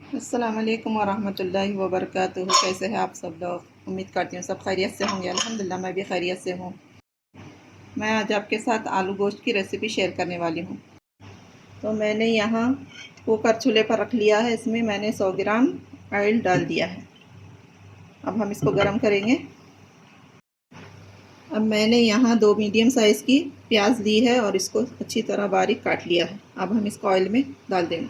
अस्सलाम वालेकुम वरहमतुल्लाहि वबरकातुहू। कैसे हैं आप सब लोग? उम्मीद करती हूँ सब खैरियत से होंगे। अल्हम्दुलिल्लाह मैं भी खैरियत से हूँ। मैं आज आपके साथ आलू गोश्त की रेसिपी शेयर करने वाली हूँ। तो मैंने यहाँ कुकर चूल्हे पर रख लिया है। इसमें मैंने 100 ग्राम ऑयल डाल दिया है। अब हम इसको गर्म करेंगे। अब मैंने यहाँ 2 मीडियम साइज़ की प्याज ली है और इसको अच्छी तरह बारीक काट लिया है। अब हम इसको ऑयल में डाल देंगे।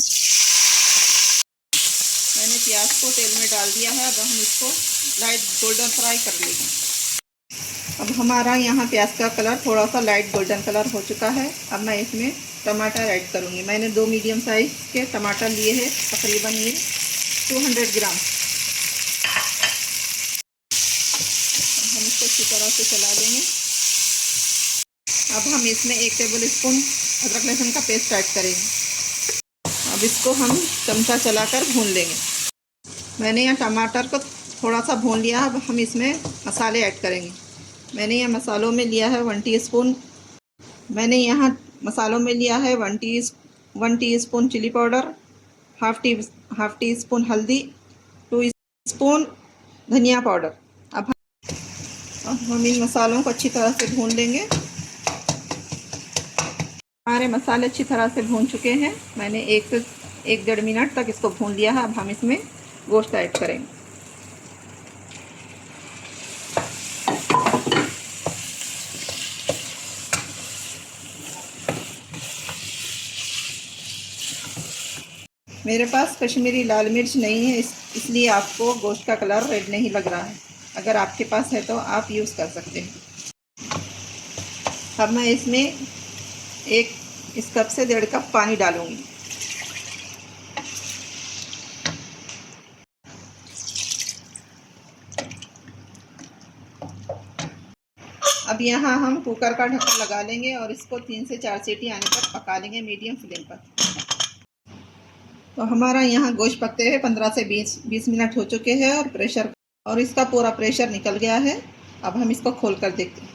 मैंने प्याज को तेल में डाल दिया है। अब हम इसको लाइट गोल्डन फ्राई कर लेंगे। अब हमारा यहाँ प्याज का कलर थोड़ा सा लाइट गोल्डन कलर हो चुका है। अब मैं इसमें टमाटर ऐड करूँगी। मैंने 2 मीडियम साइज़ के टमाटर लिए हैं, तकरीबन ये 200 ग्राम। हम इसको अच्छी तरह से चला लेंगे। अब हम इसमें 1 टेबल स्पून अदरक लहसुन का पेस्ट ऐड करेंगे। अब इसको हम चमचा चलाकर भून लेंगे। मैंने यहाँ टमाटर को थोड़ा सा भून लिया। अब हम इसमें मसाले ऐड करेंगे। मैंने यहाँ मसालों में लिया है 1 टीस्पून। मैंने यहाँ मसालों में लिया है 1 teaspoon chilli powder, half teaspoon हल्दी, 2 स्पून धनिया पाउडर। अब हम इन मसालों को अच्छी तरह से भून लेंगे। हमारे मसाले अच्छी तरह से भून चुके हैं। मैंने 1 से 1.5 मिनट तक इसको भून लिया है। अब हम इसमें गोश्त ऐड करेंगे। मेरे पास कश्मीरी लाल मिर्च नहीं है, इसलिए आपको गोश्त का कलर रेड नहीं लग रहा है। अगर आपके पास है तो आप यूज़ कर सकते हैं। अब मैं इसमें इस कप से 1.5 कप पानी डालूंगी। अब यहाँ हम कुकर का ढक्कन लगा लेंगे और इसको 3 से 4 सीटी आने तक पका लेंगे मीडियम फ्लेम पर। तो हमारा यहाँ गोश्त पकते हुए 15 से 20 मिनट हो चुके हैं और इसका पूरा प्रेशर निकल गया है। अब हम इसको खोल कर देखते हैं।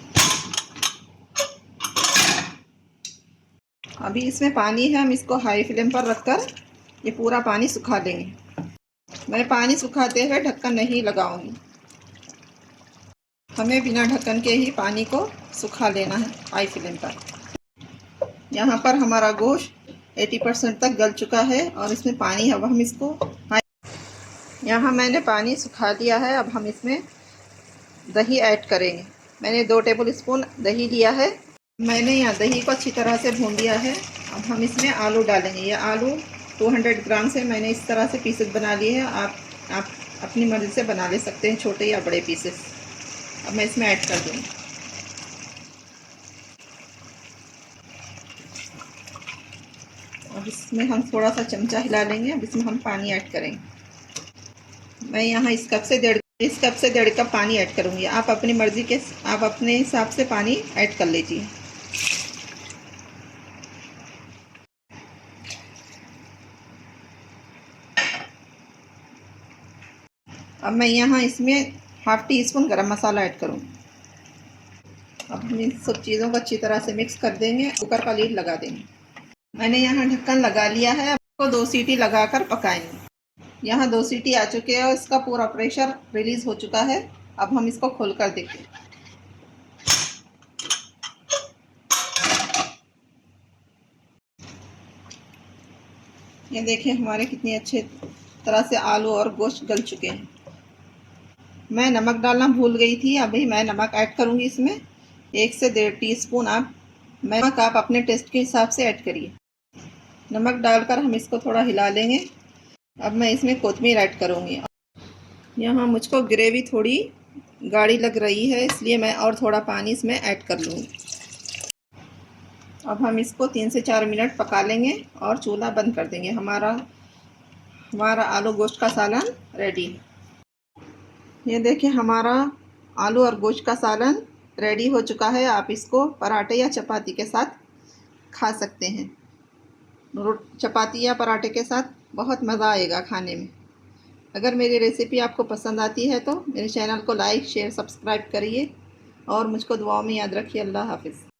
अभी इसमें पानी है। हम इसको हाई फ्लेम पर रखकर ये पूरा पानी सुखा लेंगे। मैं पानी सुखाते हुए ढक्कन नहीं लगाऊंगी। हमें बिना ढक्कन के ही पानी को सुखा लेना है हाई फ्लेम पर। यहाँ पर हमारा गोश्त 80% तक गल चुका है और इसमें पानी है। अब हम इसको यहाँ मैंने पानी सुखा दिया है। अब हम इसमें दही ऐड करेंगे। मैंने 2 टेबल स्पून दही लिया है। मैंने यहाँ दही को अच्छी तरह से भून लिया है। अब हम इसमें आलू डालेंगे। ये आलू 200 ग्राम से मैंने इस तरह से पीसेस बना लिए हैं। आप अपनी मर्ज़ी से बना ले सकते हैं, छोटे या बड़े पीसेस। अब मैं इसमें ऐड कर दूँगी। अब इसमें हम थोड़ा सा चमचा हिला लेंगे। अब इसमें हम पानी ऐड करेंगे। मैं यहाँ इस कप से 1.5 कप पानी ऐड करूँगी। आप अपनी मर्ज़ी के आप अपने हिसाब से पानी ऐड कर लीजिए। अब मैं यहाँ इसमें हाफ टी स्पून गरम मसाला ऐड करूँगी। अब हम इन सब चीज़ों को अच्छी तरह से मिक्स कर देंगे। कुकर का लीड लगा देंगे। मैंने यहाँ ढक्कन लगा लिया है। अब इसको 2 सीटी लगाकर पकाएंगे। यहाँ 2 सीटी आ चुके हैं और इसका पूरा प्रेशर रिलीज़ हो चुका है। अब हम इसको खोल कर देखते हैं। ये देखिए हमारे कितनी अच्छे तरह से आलू और गोश्त गल चुके हैं। मैं नमक डालना भूल गई थी। अभी मैं नमक ऐड करूँगी इसमें 1 से 1.5 टीस्पून। नमक आप अपने टेस्ट के हिसाब से ऐड करिए। नमक डालकर हम इसको थोड़ा हिला लेंगे। अब मैं इसमें कोतमीर ऐड करूँगी। यहाँ मुझको ग्रेवी थोड़ी गाढ़ी लग रही है, इसलिए मैं और थोड़ा पानी इसमें ऐड कर लूँगी। अब हम इसको 3 से 4 मिनट पका लेंगे और चूल्हा बंद कर देंगे। हमारा आलू गोश्त का सालन रेडी है। ये देखिए हमारा आलू और गोश्त का सालन रेडी हो चुका है। आप इसको पराठे या चपाती के साथ खा सकते हैं। चपाती या पराठे के साथ बहुत मज़ा आएगा खाने में। अगर मेरी रेसिपी आपको पसंद आती है तो मेरे चैनल को लाइक शेयर सब्सक्राइब करिए और मुझको दुआओं में याद रखिए। अल्लाह हाफ़िज़।